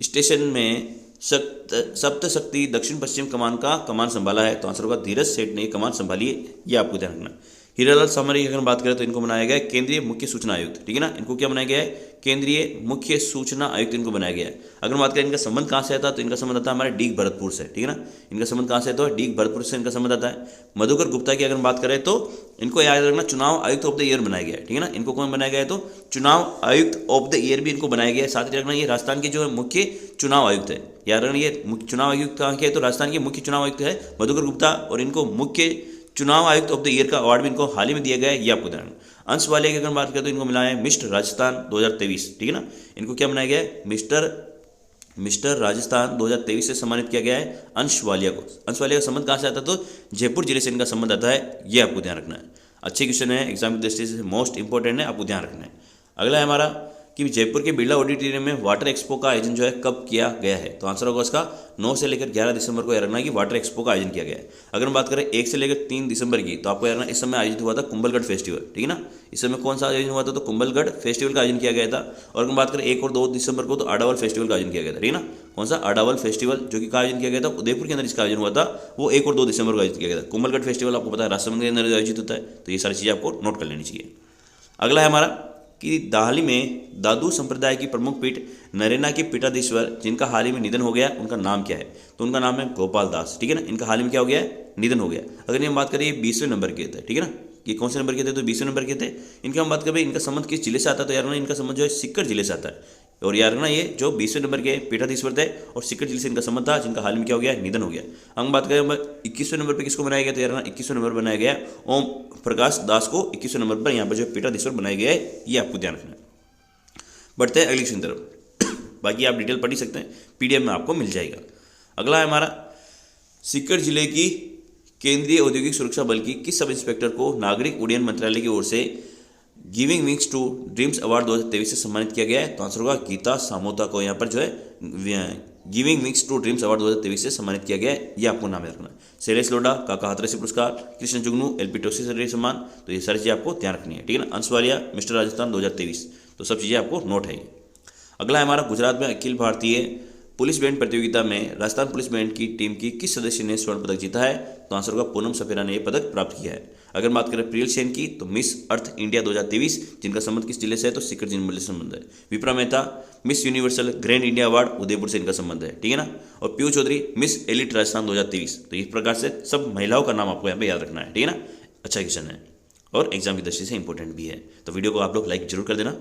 Speaker 1: स्टेशन में सप्त शक्ति दक्षिण पश्चिम कमान का कमान संभाला है? तो आंसर होगा धीरज सेठ ने कमान संभाली है, ये आपको ध्यान रखना। हीरालाल सामरिया की अगर बात करें तो इनको बनाया गया है केंद्रीय मुख्य सूचना आयुक्त, ठीक है ना। इनको क्या बनाया गया है? केंद्रीय मुख्य सूचना आयुक्त इनको बनाया गया है। अगर बात करें इनका संबंध कहाँ से आता है तो इनका संबंध आता है हमारे डीग भरतपुर से, ठीक है ना। इनका संबंध कहाँ से आता है? डीग भरतपुर से इनका संबंध आता है। मधुकर गुप्ता की अगर बात करें तो इनको याद रखना चुनाव आयुक्त ऑफ द ईयर बनाया गया है, ठीक है ना। इनको कौन बनाया गया है? तो चुनाव आयुक्त ऑफ द ईयर भी इनको बनाया गया है। साथ ही रखना ये राजस्थान के जो है मुख्य चुनाव आयुक्त है, याद रखना ये चुनाव आयुक्त कहाँ के है? तो राजस्थान के मुख्य चुनाव आयुक्त है मधुकर गुप्ता, और इनको मुख्य चुनाव आयुक्त ऑफ द ईयर का अवार्ड भी इनको हाल ही में दिया गया है, ये आपको ध्यान। अंश वाले की अगर बात करें तो इनको मिला है मिस्टर राजस्थान 2023, ठीक है ना। इनको क्या बनाया गया है? मिस्टर राजस्थान 2023 से सम्मानित किया गया है अंश वालिया को। अंश वालिया का संबंध कहाँ से आता है? तो जयपुर जिले से इनका संबंध आता है, ये आपको ध्यान रखना है। अच्छे क्वेश्चन है, एग्जाम की दृष्टि से मोस्ट इंपॉर्टेंट है, आपको ध्यान रखना है। अगला है हमारा कि जयपुर के बिरला ऑडिटोरियम में वाटर एक्सपो का आयोजन जो है कब किया गया है? तो आंसर होगा इसका 9 से लेकर 11 दिसंबर को याद रखना कि वाटर एक्सपो का आयोजन किया गया है। अगर हम बात करें 1 से लेकर 3 दिसंबर की, तो आपको याद रखना इस समय आयोजित हुआ था कुंभलगढ़ फेस्टिवल, ठीक है ना। इस समय कौन सा आयोजन हुआ था? तो कुंभलगढ़ फेस्टिवल का आयोजन किया गया था। और अगर बात करें 1 और 2 दिसंबर को, तो अडावल फेस्टिवल का आयोजन किया गया था, ठीक है ना। कौन सा? अडावल फेस्टिवल, जो कि का आयोजन किया गया था उदयपुर के अंदर इसका आयोजन हुआ था, वो 1 और 2 दिसंबर को आयोजित किया गया था। कुंभलगढ़ फेस्टिवल आपको पता है राजसमंद के अंदर आयोजित होता है, तो ये सारी चीज़ें आपको नोट कर लेनी चाहिए। अगला है हमारा कि दाहली में दादू संप्रदाय की प्रमुख पीठ नरेना के पीठाधीश्वर जिनका हाल ही में निधन हो गया, उनका नाम क्या है? तो उनका नाम है गोपाल दास, ठीक है ना। इनका हाल ही में क्या हो गया है? निधन हो गया। अगर हम बात करें ये 20वें नंबर के थे, ठीक है ना। ये कौन से नंबर के थे? तो 20वें नंबर के थे। इनका हम बात करें इनका संबंध किस जिले से आता है? तो यार ना इनका संबंध जो है सीकर जिले से आता है। और यार ना ये जो 20वें नंबर के पीठाधीश्वर थे और सीकर जिले से इनका संबंध था, जिनका हाल में क्या हो गया? निधन हो गया। हम बात करें 21वें नंबर पर किसको बनाया गया? तो यार ना 21वें नंबर बनाया गया ओम प्रकाश दास को 21वें नंबर पर यहाँ पर जो पीठाधीश्वर बनाया गया है, ये आपको ध्यान रखना है। बढ़ते हैं अगली क्वेश्चन तरफ, बाकी आप डिटेल पढ़ ही सकते हैं, पीडीएफ में आपको मिल जाएगा। अगला है हमारा सीकर जिले की केंद्रीय औद्योगिक सुरक्षा बल की किस सब इंस्पेक्टर को नागरिक उड्डयन मंत्रालय की ओर से giving wings to dreams award 2023 से सम्मानित किया गया है? तो आंसर होगा गीता सामोता को यहाँ पर जो है giving wings to dreams award 2023 से सम्मानित किया गया है, ये आपको नाम याद रखना है। शैलेश लोढ़ा काका हाथरसी पुरस्कार, कृष्ण जुगनू एलपी टोसी से सम्मान, तो ये सारी चीज़ें आपको ध्यान रखनी है, ठीक है ना। अंश वालिया मिस्टर राजस्थान 2023, तो सब चीज़ें आपको नोट है। अगला है हमारा गुजरात में अखिल भारतीय पुलिस बैंड प्रतियोगिता में राजस्थान पुलिस बैंड की टीम की किस सदस्य ने स्वर्ण पदक जीता है? तो आंसर होगा पूनम सफेरा ने यह पदक प्राप्त किया है। अगर बात करें प्रियल सेन की, तो मिस अर्थ इंडिया 2023 जिनका संबंध किस जिले से है? तो सीकर जिले से संबंध है। Vipra Mehta Miss Universal Grand India award Udaipur से इनका संबंध है, ठीक है ना। और पीयू चौधरी मिस एलिट राजस्थान 2023, तो इस प्रकार से सब महिलाओं का नाम आपको यहाँ पे याद रखना है, ठीक है ना। अच्छा क्वेश्चन है और एग्जाम की दृष्टि से इंपॉर्टेंट भी है, तो वीडियो को आप लोग लाइक जरूर कर देना।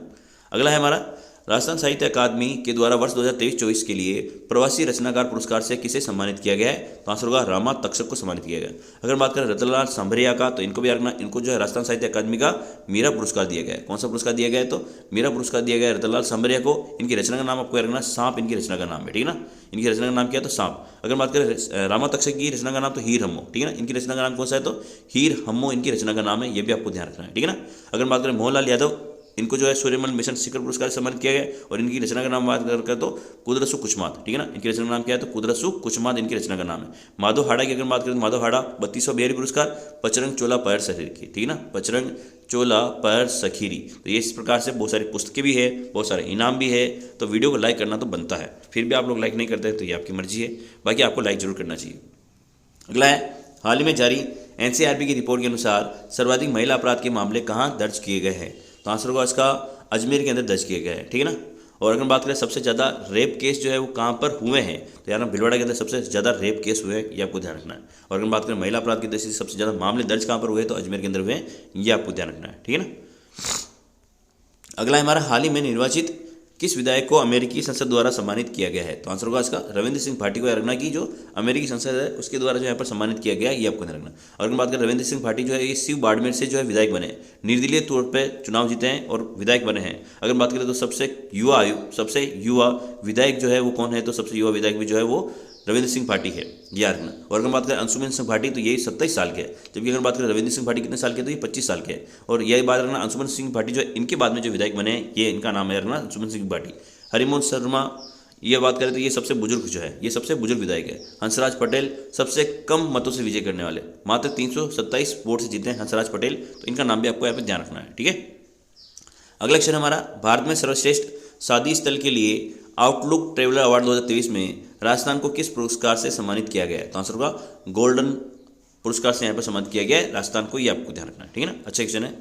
Speaker 1: अगला है हमारा राजस्थान साहित्य अकादमी के द्वारा वर्ष 2023-24 के लिए प्रवासी रचनाकार पुरस्कार से किसे सम्मानित किया गया है? तो आंसर होगा रामा तक्षक को सम्मानित किया गया। अगर बात करें रतनलाल सांभरिया का, तो इनको भी रखना, इनको जो है राजस्थान साहित्य अकादमी का मीरा पुरस्कार दिया गया है। कौन सा पुरस्कार दिया गया है? तो मीरा पुरस्कार दिया गया है रतनलाल सांभरिया को। इनकी रचना का नाम आपको रखना सांप, इनकी रचना का नाम है, ठीक है ना। इनकी रचना का नाम क्या है? तो सांप। अगर बात करें रामा तक्षक की रचना का नाम, तो हीर हम्मो, ठीक है ना। इनकी रचना का नाम कौन सा है? तो हीर हम्मो इनकी रचना का नाम है, ये भी आपको ध्यान रखना है, ठीक है ना। अगर बात करें मोहनलाल यादव, इनको जो है सूर्यमल मिशन शिखर पुरस्कार से सम्मानित किया गया और इनकी रचना का नाम बात कर तो कुदरसु कुचमात, ठीक है ना। इनकी रचना का नाम क्या है? तो कुदरसु कुचमात इनकी रचना का नाम है। माधव हाड़ा की अगर बात करें तो माधव हाड़ा 32वां बिहारी पुरस्कार पचरंग चोला पैर सखीरी की, ठीक है ना। पचरंग चोला पैर सखीरी, तो ये इस प्रकार से बहुत सारी पुस्तकें भी है, बहुत सारे इनाम भी है, तो वीडियो को लाइक करना तो बनता है। फिर भी आप लोग लाइक नहीं करते तो ये आपकी मर्जी है, बाकी आपको लाइक जरूर करना चाहिए। अगला है हाल ही में जारी एनसीआरबी की रिपोर्ट के अनुसार सर्वाधिक महिला अपराध के मामले कहाँ दर्ज किए गए हैं? तो आंसर होगा इसका अजमेर के अंदर दर्ज किए गए हैं, ठीक है ना। और अगर बात करें सबसे ज़्यादा रेप केस जो है वो कहाँ पर हुए हैं, तो यार भिलवाड़ा के अंदर सबसे ज़्यादा रेप केस हुए हैं, ये आपको ध्यान रखना है। और अगर बात करें महिला अपराध की दृष्टि से सबसे ज़्यादा मामले दर्ज कहाँ पर हुए, तो अजमेर के अंदर हुए हैं, ये आपको ध्यान रखना है, ठीक है ना। अगला है हमारा हाल ही में निर्वाचित किस विधायक को अमेरिकी संसद द्वारा सम्मानित किया गया है? तो आंसर होगा इसका रविंद्र सिंह भाटी को याद रखना कि जो अमेरिकी संसद है उसके द्वारा जो यहाँ पर सम्मानित किया गया है, ये आपको ध्यान रखना। और अगर बात करें रविंद्र सिंह भाटी जो है ये शिव बाड़मेर से जो है विधायक बने, निर्दलीय तौर पर चुनाव जीते हैं और विधायक बने हैं। अगर बात करें तो सबसे युवा विधायक जो है वो कौन है? तो सबसे युवा विधायक भी जो है वो रविंद्र सिंह भाटी है, याद रखना। और अगर बात करें अंशुमन सिंह भाटी, तो ये 27 साल के हैं, जबकि अगर बात करें रविंद्र सिंह भाटी कितने साल के, तो ये 25 साल के हैं। और यही बात रखना अंशुमन सिंह भाटी जो इनके बाद में जो विधायक बने हैं, ये इनका नाम है रखना अंशुमन सिंह भाटी। हरिमोहन शर्मा ये बात करें तो ये सबसे बुजुर्ग जो है, ये सबसे बुजुर्ग विधायक है। हंसराज पटेल सबसे कम मतों से विजय करने वाले, मात्र 327 वोट से जीते हैं हंसराज पटेल, तो इनका नाम भी आपको यहाँ पे ध्यान रखना है, ठीक है। अगला क्वेश्चन हमारा भारत में सर्वश्रेष्ठ शादी स्थल के लिए आउटलुक ट्रेवलर अवार्ड 2023 में राजस्थान को किस पुरस्कार से सम्मानित किया गया है? तो आंसर होगा गोल्डन पुरस्कार से यहाँ पर सम्मानित किया गया है राजस्थान को, ये आपको ध्यान रखना है, ठीक है ना। अच्छा क्वेश्चन है।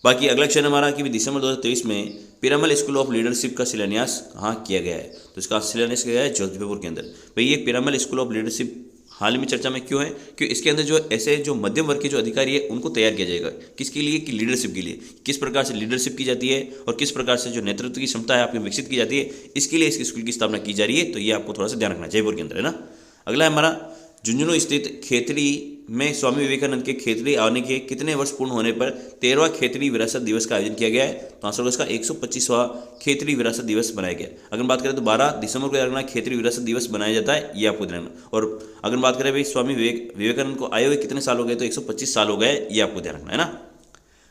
Speaker 1: बाकी अगला क्वेश्चन हमारा कि दिसंबर 2023 में पिरामल स्कूल ऑफ लीडरशिप का शिलान्यास कहाँ किया गया है? तो इसका शिलान्यास किया गया है जोधपुर के अंदर। भाई ये पिरामल स्कूल ऑफ लीडरशिप हाल ही में चर्चा में क्यों है? क्योंकि इसके अंदर जो ऐसे जो मध्यम वर्ग के जो अधिकारी है उनको तैयार किया जाएगा। किसके लिए? कि लीडरशिप के लिए। किस प्रकार से लीडरशिप की जाती है और किस प्रकार से जो नेतृत्व की क्षमता है आपकी विकसित की जाती है, इसके लिए इस स्कूल की स्थापना की जा रही है। तो ये आपको थोड़ा सा ध्यान रखना है, जयपुर के अंदर है ना। अगला है हमारा झुंझुनू स्थित खेतड़ी में स्वामी विवेकानंद के खेतड़ी आने के कितने वर्ष पूर्ण होने पर 13वां खेतड़ी विरासत दिवस का आयोजन किया गया है? तो आंसर होगा इसका 125वां खेतड़ी विरासत दिवस बनाया गया। अगर बात करें तो 12 दिसंबर को खेतड़ी विरासत दिवस बनाया जाता है, ये आपको ध्यान रखना। और अगर बात करें भाई स्वामी विवेकानंद को आए हुए कितने साल हो गए? तो 125 साल हो गए, ये आपको ध्यान रखना है ना।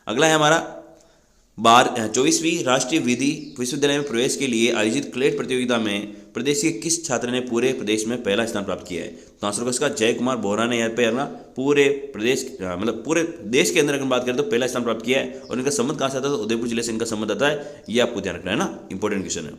Speaker 1: अगला है हमारा 24वीं राष्ट्रीय विधि विश्वविद्यालय में प्रवेश के लिए आयोजित क्लेट प्रतियोगिता में प्रदेश के किस छात्र ने पूरे प्रदेश में पहला स्थान प्राप्त किया है? तो आंसर होगा इसका जय कुमार बोहरा ने यहाँ पे पूरे प्रदेश मतलब पूरे देश के अंदर अगर बात करें तो पहला स्थान प्राप्त किया है। और इनका संबंध कहाँ से आता है? तो उदयपुर जिले से इनका संबंध आता है, ये आपको ध्यान रखना है ना, इंपॉर्टेंट क्वेश्चन है।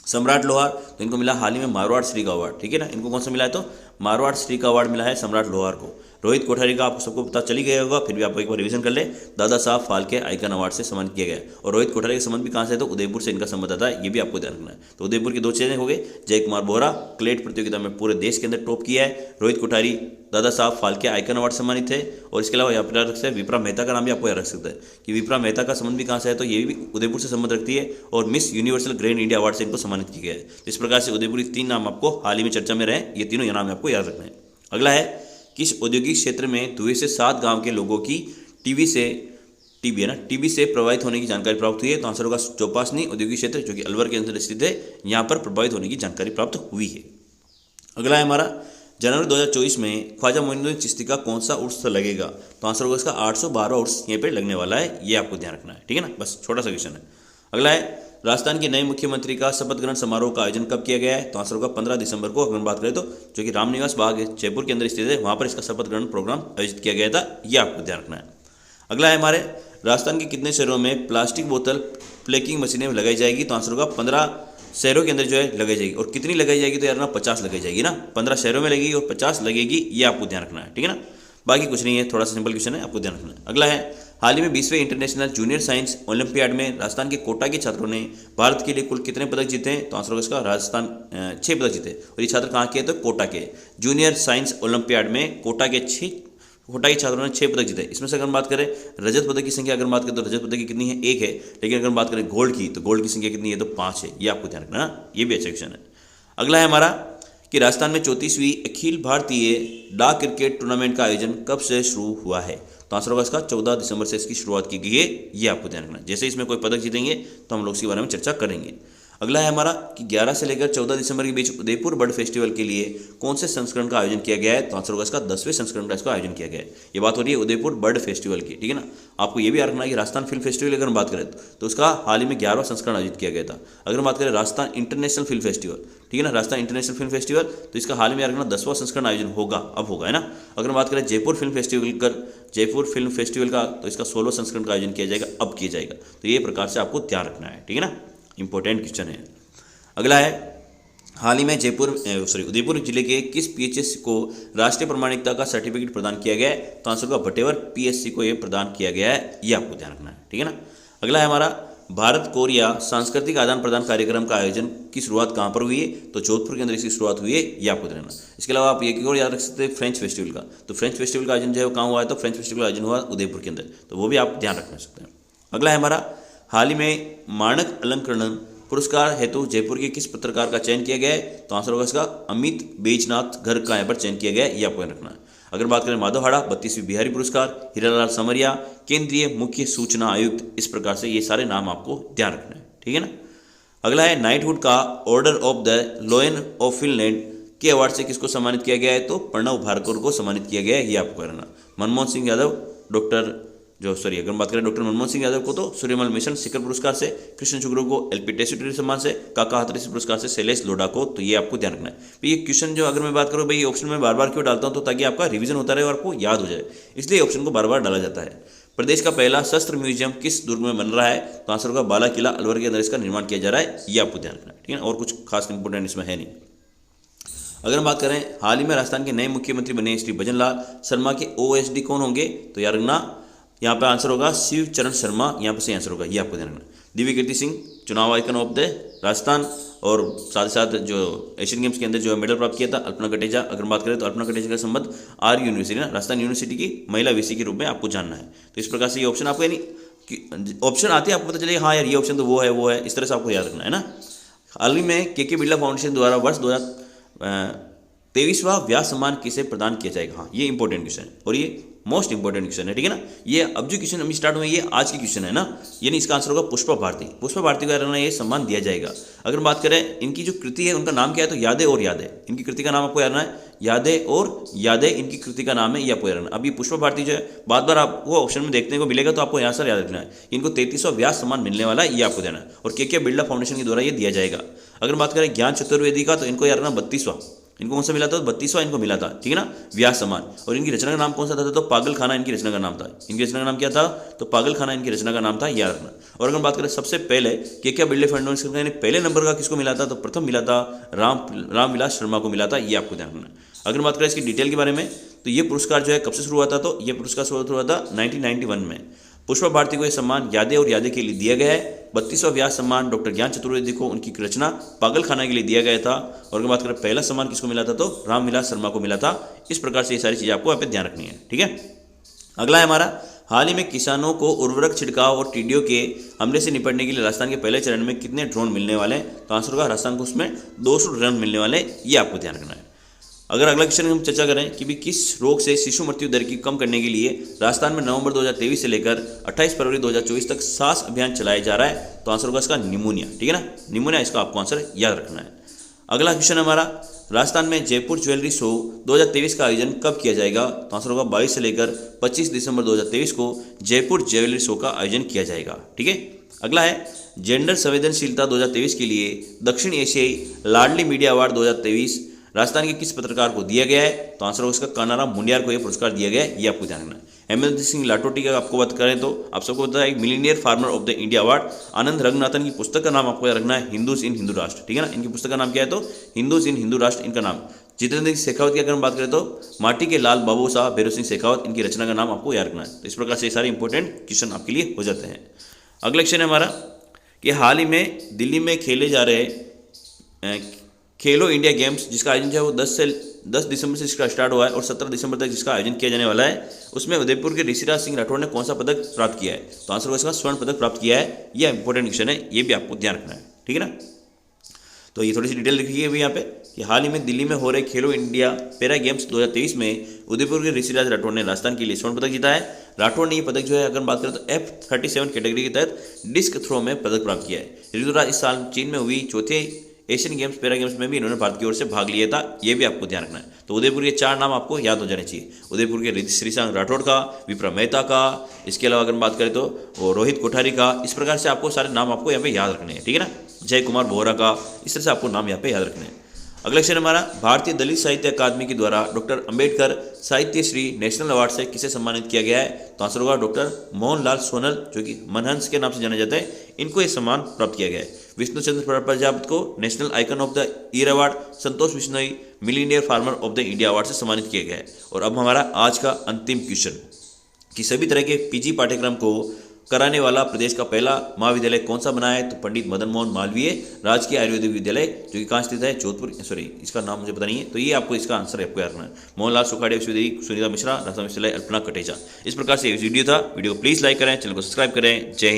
Speaker 1: सम्राट लोहार, तो इनको मिला हाल ही में मारवाड़ श्री का अवार्ड, ठीक है ना। इनको कौन सा मिला है? तो मारवाड़ श्री का अवार्ड मिला है सम्राट लोहार को। रोहित कोठारी का आपको सबको पता चली गया होगा, फिर भी आप एक बार रिवीजन कर ले। दादा साहब फाल्के आइकन अवार्ड से सम्मानित किया गया। और रोहित कोठारी का संबंध भी कहाँ से है? तो उदयपुर से इनका संबंध आता है, ये भी आपको ध्यान रखना है। तो उदयपुर के 2 चेहरे हो गए, जय कुमार बोहरा क्लेट प्रतियोगिता में पूरे देश के अंदर टॉप किया है, रोहित कोठारी दादा साहब फाल्के आइकन अवार्ड सम्मानित है। और इसके अलावा यहाँ पर रख सकते हैं विप्रा मेहता का नाम भी आपको याद रख सकता है कि विप्रा मेहता का संबंध भी कहाँ से है? तो ये भी उदयपुर से संबंध रखती है। और miss Universal Grand India award से इनको सम्मानित किया गया है। इस प्रकार से उदयपुर के 3 नाम आपको हाल ही में चर्चा में रहे, ये तीनों नाम आपको याद रखना है। अगला है किस औद्योगिक क्षेत्र में 2 से 7 गांव के लोगों की टीबी से प्रभावित होने की जानकारी प्राप्त हुई है? तो आंसर होगा चौपासनी औद्योगिक क्षेत्र जो कि अलवर के अंदर स्थित है, यहाँ पर प्रभावित होने की जानकारी प्राप्त हुई है। अगला है हमारा जनवरी 2024 में ख्वाजा मोइनुद्दीन चिश्ती का कौन सा उर्स लगेगा? तो आंसर होगा इसका 812 उर्स यहाँ पे लगने वाला है, ये आपको ध्यान रखना है, ठीक है ना। बस छोटा सा क्वेश्चन है। अगला है राजस्थान के नए मुख्यमंत्री का शपथ ग्रहण समारोह का आयोजन कब किया गया है? तो आंसर होगा 15 दिसंबर को। अगर बात करें तो जो कि रामनिवास बाग जयपुर के अंदर स्थित है, वहाँ पर इसका शपथ ग्रहण प्रोग्राम आयोजित किया गया था, ये आपको ध्यान रखना है। अगला है हमारे राजस्थान के कितने शहरों में प्लास्टिक बोतल प्लेकिंग मशीनें लगाई जाएगी? तो आंसर होगा 15 शहरों के अंदर जो है लगाई जाएगी। और कितनी लगाई जाएगी? तो यार ना 50 लगाई जाएगी ना, 15 शहरों में लगेगी और 50 लगेगी, ये आपको ध्यान रखना है, ठीक है ना। बाकी कुछ नहीं है, थोड़ा सा सिंपल क्वेश्चन है, आपको ध्यान रखना है। अगला है हाल ही में 20वें इंटरनेशनल जूनियर साइंस ओलंपियाड में राजस्थान के कोटा के छात्रों ने भारत के लिए कुल कितने पदक जीते हैं? तो आंसर होगा इसका राजस्थान 6 पदक जीते। और ये छात्र कहाँ के? तो कोटा के जूनियर साइंस ओलंपियाड में कोटा के छात्रों ने 6 पदक जीते। इसमें से अगर बात करें रजत पदक की संख्या अगर बात करें तो रजत पदक की कितनी है? 1 है। लेकिन अगर बात करें गोल्ड की तो गोल्ड की संख्या कितनी है? तो 5 है, ये आपको ध्यान रखना है, ये भी अच्छा क्वेश्चन है। अगला है हमारा कि राजस्थान में 34वीं अखिल भारतीय डाक क्रिकेट टूर्नामेंट का आयोजन कब से शुरू हुआ है? तो आंसर होगा इसका 14 दिसंबर से इसकी शुरुआत की गई है, ये आपको ध्यान रखना है। जैसे इसमें कोई पदक जीतेंगे तो हम लोग इसके बारे में चर्चा करेंगे। अगला है हमारा कि 11 से लेकर 14 दिसंबर के बीच उदयपुर बर्ड फेस्टिवल के लिए कौन से संस्करण का आयोजन किया गया है? तो आंसर होगा इसका 10वें संस्करण का इसका आयोजन किया गया है। ये बात हो रही है उदयपुर बर्ड फेस्टिवल की, ठीक है ना। आपको ये भी याद रखना है कि राजस्थान फिल्म फेस्टिवल अगर हम बात करें तो उसका हाल ही में 11वां संस्करण आयोजित किया गया था। अगर हम बात करें राजस्थान इंटरनेशनल फिल्म फेस्टिवल, ठीक है ना, राजस्थान इंटरनेशनल फिल्म फेस्टिवल, तो इसका हाल में याद रखना 10वां संस्करण आयोजन होगा, अब होगा, है ना। अगर हम बात करें जयपुर फिल्म फेस्टिवल का तो इसका 16वां संस्करण का आयोजन किया जाएगा, अब किया जाएगा। तो ये प्रकार से आपको ध्यान रखना है, ठीक है ना, इंपॉर्टेंट क्वेश्चन है। अगला है हाल ही में उदयपुर जिले के किस पीएचसी को राष्ट्रीय प्रमाणिकता का सर्टिफिकेट प्रदान किया गया है? तो आंसर होगा भटेवर पीएचसी को यह प्रदान किया गया है, ये आपको ध्यान रखना है, ठीक है ना। अगला है हमारा भारत कोरिया सांस्कृतिक आदान प्रदान कार्यक्रम का आयोजन की शुरुआत कहाँ पर हुई है? तो जोधपुर के अंदर इसकी शुरुआत हुई है, ये आपको ध्यान रखना। इसके अलावा आप एक और याद रख सकते हैं फ्रेंच फेस्टिवल का। तो फ्रेंच फेस्टिवल का आयोजन जो है वो कहाँ हुआ है? तो फ्रेंच फेस्टिवल का आयोजन हुआ उदयपुर के अंदर, तो वो भी आप ध्यान रख सकते हैं। अगला है हमारा हाल ही में मानक अलंकरण पुरस्कार हेतु जयपुर के किस पत्रकार का चयन किया गया है? तो आंसर होगा इसका अमित बैजनाथ घर का यहाँ पर चयन किया गया है, ये आपको रखना है। अगर बात करें माधव हाड़ा 32वीं बिहारी पुरस्कार, हीरालाल समरिया केंद्रीय मुख्य सूचना आयुक्त, इस प्रकार से ये सारे नाम आपको ध्यान रखना है, ठीक है ना। अगला है नाइटहुड का order of the lion of Finland के अवार्ड से किसको सम्मानित किया गया है? तो प्रणव भारकर को सम्मानित किया गया है, ये आपको करना। मनमोहन सिंह यादव अगर बात करें डॉक्टर मनमोहन सिंह यादव को तो सूर्यमल मिशन शिखर पुरस्कार से, कृष्ण शुक्र को एलपी टेसिटरी सम्मान से, काका हाथरसी पुरस्कार से शैलेश लोढ़ा को, तो ये आपको ध्यान रखना है। तो ये क्वेश्चन जो अगर मैं बात करूँ भाई ऑप्शन में बार बार क्यों डालता हूँ? तो ताकि आपका रिवीजन होता रहे और आपको याद हो जाए, इसलिए ऑप्शन को बार बार डाला जाता है। प्रदेश का पहला शस्त्र म्यूजियम किस दुर्ग में बन रहा है? तो आंसर होगा बाला किला अलवर के अंदर इसका निर्माण किया जा रहा है, ये आपको ध्यान रखना है, ठीक है। और कुछ खास इंपोर्टेंट इसमें है नहीं। अगर हम बात करें हाल ही में राजस्थान के नए मुख्यमंत्री बने श्री भजनलाल शर्मा के OSD कौन होंगे? तो यार रखना यहाँ पे आंसर होगा शिव चरण शर्मा, यहाँ पे सही आंसर होगा, ये आपको ध्यान रखना। दिव्य कीर्ति सिंह चुनाव आइकन ऑफ द राजस्थान, और साथ ही साथ जो एशियन गेम्स के अंदर जो मेडल प्राप्त किया था अल्पना कटेजा। अगर बात करें तो अल्पना कटेजा का संबंध आर यूनिवर्सिटी ना राजस्थान यूनिवर्सिटी की महिला VC के रूप में आपको जानना है। तो इस प्रकार से ये ऑप्शन आपको यानी कि ऑप्शन आते हैं आपको पता चलेगा हाँ यार ये ऑप्शन तो वो है, इस तरह से आपको याद रखना है ना। हाल ही में के बिरला फाउंडेशन द्वारा वर्ष 2023वां व्यास सम्मान किसे प्रदान किया जाएगा? हाँ ये इंपॉर्टेंट क्वेश्चन है और ये मोस्ट इंपॉर्टेंट क्वेश्चन है, ठीक है ना। ये अब जो क्वेश्चन अभी स्टार्ट हुए ये आज की क्वेश्चन है ना, यानी इसका आंसर होगा पुष्पा भारती। पुष्पा भारती को ये सम्मान दिया जाएगा। अगर बात करें इनकी जो कृति है उनका नाम क्या है? तो यादें और यादें, इनकी कृति का नाम आपको याद रखना है, यादें और यादें इनकी कृति का नाम है, ये आपको याद रखना है। अभी पुष्पा भारती जो है बार बार आपको ऑप्शन में देखने को मिलेगा, तो आपको यहाँ से याद रखना है। इनको 33वां व्यास सम्मान मिलने वाला है, ये आपको देना है, और के बिरला फाउंडेशन के द्वारा ये दिया जाएगा। अगर बात करें ज्ञान चतुर्वेदी का, तो इनको याद रखना 32वां, इनको कौन सा मिला था? 32वां इनको मिला था, ठीक है ना, व्यास सम्मान। और इनकी रचना का नाम कौन सा था? तो पागल खाना इनकी रचना का नाम था। इनकी रचना का नाम क्या था? तो पागल खाना इनकी रचना का नाम था, याद रखना। और अगर बात करें सबसे पहले के बिरला फाउंडेशन का पहले नंबर का किसको मिला था? तो प्रथम मिला था रामविलास शर्मा को मिला था, ये आपको ध्यान रखना है। अगर बात करें इसकी डिटेल के बारे में, तो ये पुरस्कार जो है कब से शुरू हुआ था? तो ये पुरस्कार शुरू हुआ था 1991 में। पुष्पा भारती को यह सम्मान यादें और यादें के लिए दिया गया है। 32वां व्यास सम्मान डॉक्टर ज्ञान चतुर्वेदी को उनकी रचना पागल खाना के लिए दिया गया था। और अगर बात करें पहला सम्मान किसको मिला था? तो रामविलास शर्मा को मिला था। इस प्रकार से ये सारी चीज़ें आपको यहाँ पे ध्यान रखनी है, ठीक है। अगला है हमारा, हाल ही में किसानों को उर्वरक छिड़काव और टिड्डियों के हमले से निपटने के लिए राजस्थान के पहले चरण में कितने ड्रोन मिलने वाले हैं? तो आंसर होगा राजस्थान को उसमें 200 ड्रोन मिलने वाले, ये आपको ध्यान रखना है। अगर अगला क्वेश्चन हम चर्चा करें कि भी किस रोग से शिशु मृत्यु दर की कम करने के लिए राजस्थान में नवंबर 2023 से लेकर 28 फरवरी 2024 तक सांस अभियान चलाया जा रहा है? तो आंसर होगा इसका निमोनिया, ठीक है ना, निमोनिया इसका आपको आंसर याद रखना है। अगला क्वेश्चन हमारा, राजस्थान में जयपुर ज्वेलरी शो 2023 का आयोजन कब किया जाएगा? तो आंसर होगा 22 से लेकर 25 दिसंबर 2023 को जयपुर ज्वेलरी शो का आयोजन किया जाएगा, ठीक है। अगला है, जेंडर संवेदनशीलता 2023 के लिए दक्षिण एशियाई लाडली मीडिया अवार्ड 2023 राजस्थान के किस पत्रकार को दिया गया है? तो आंसर होगा इसका कानाराम मुंडियार को यह पुरस्कार दिया गया है, ये आपको ध्यान रखना है। हेमंत सिंह लाटोटी का आपको बात करें तो आप सबको पता है millionaire farmer of the India award. Anand Ranganathan की पुस्तक का नाम आपको याद रखना है हिंदूज इन हिंदू राष्ट्र, ठीक है ना, इनकी पुस्तक का नाम क्या है? तो हिंदूज इन हिंदू राष्ट्र इनका नाम। जितेंद्र सिंह शेखावत की अगर हम बात करें तो माटी के लाल बाबू साहब भैरव सिंह शेखावत, इनकी रचना का नाम आपको याद रखना है। तो इस प्रकार से ये सारे इंपॉर्टेंट क्वेश्चन आपके लिए हो जाते हैं। अगला क्वेश्चन है हमारा कि हाल ही में दिल्ली में खेले जा रहे खेलो इंडिया गेम्स जिसका आयोजन है वो 10 दिसंबर से इसका स्टार्ट हुआ है और 17 दिसंबर तक जिसका आयोजन किया जाने वाला है, उसमें उदयपुर के ऋषिराज सिंह राठौड़ ने कौन सा पदक प्राप्त किया है? तो आंसर होगा इसका स्वर्ण पदक प्राप्त किया है। यह इंपॉर्टेंट क्वेश्चन है, ये भी आपको ध्यान रखना है, ठीक है ना। तो ये थोड़ी सी डिटेल लिखी है अभी यहाँ पे कि हाल ही में दिल्ली में हो रहे खेलो इंडिया पैरा गेम्स 2023 में उदयपुर के ऋषिराज राठौड़ ने राजस्थान के लिए स्वर्ण पदक जीता है। राठौड़ ने ये पदक जो है अगर बात करें तो F37 कैटेगरी के तहत डिस्क थ्रो में पदक प्राप्त किया है। ऋतुराज इस साल चीन में हुई चौथे एशियन गेम्स पैरा गेम्स में भी इन्होंने भारत की ओर से भाग लिया था, ये भी आपको ध्यान रखना है। तो उदयपुर के 4 नाम आपको याद हो जाने चाहिए, उदयपुर के श्रीशांत राठौड़ का, विप्रा मेहता का, इसके अलावा अगर बात करें तो वो रोहित कोठारी का। इस प्रकार से आपको सारे नाम आपको यहाँ पे याद रखने हैं, ठीक है ना, जय कुमार बोहरा का, इस तरह से आपको नाम यहाँ पे याद रखने हैं। अगला क्वेश्चन हमारा, भारतीय दलित साहित्य अकादमी के द्वारा डॉक्टर अंबेडकर साहित्य श्री नेशनल अवार्ड से किसे सम्मानित किया गया है? तो आंसर होगा डॉक्टर मोहनलाल सोनल, जो कि मनहंस के नाम से जाने जाते हैं, इनको ये सम्मान प्राप्त किया गया है। विष्णु चंद्र प्रजापति को national icon of the year award, Santosh Bishnoi millionaire farmer of the India award से सम्मानित किया गया है। और अब हमारा आज का अंतिम क्वेश्चन कि सभी तरह के पीजी पाठ्यक्रम को कराने वाला प्रदेश का पहला महाविद्यालय कौन सा बना है? तो पंडित मदन मोहन मालवीय राजकीय आयुर्वेदिक विद्यालय, जो कि कहाँ स्थित है? जोधपुर, सॉरी इसका नाम मुझे पता नहीं है, तो ये आपको इसका आंसर आपको याद रखना है। मोहनलाल सुखाड़िया विश्वविद्यालय, सुनीता मिश्रा, राजस्थान विश्वविद्यालय अल्पना कटेचा। इस प्रकार से वीडियो था, वीडियो को प्लीज लाइक करें, चैनल को सब्सक्राइब करें। जय हिंद।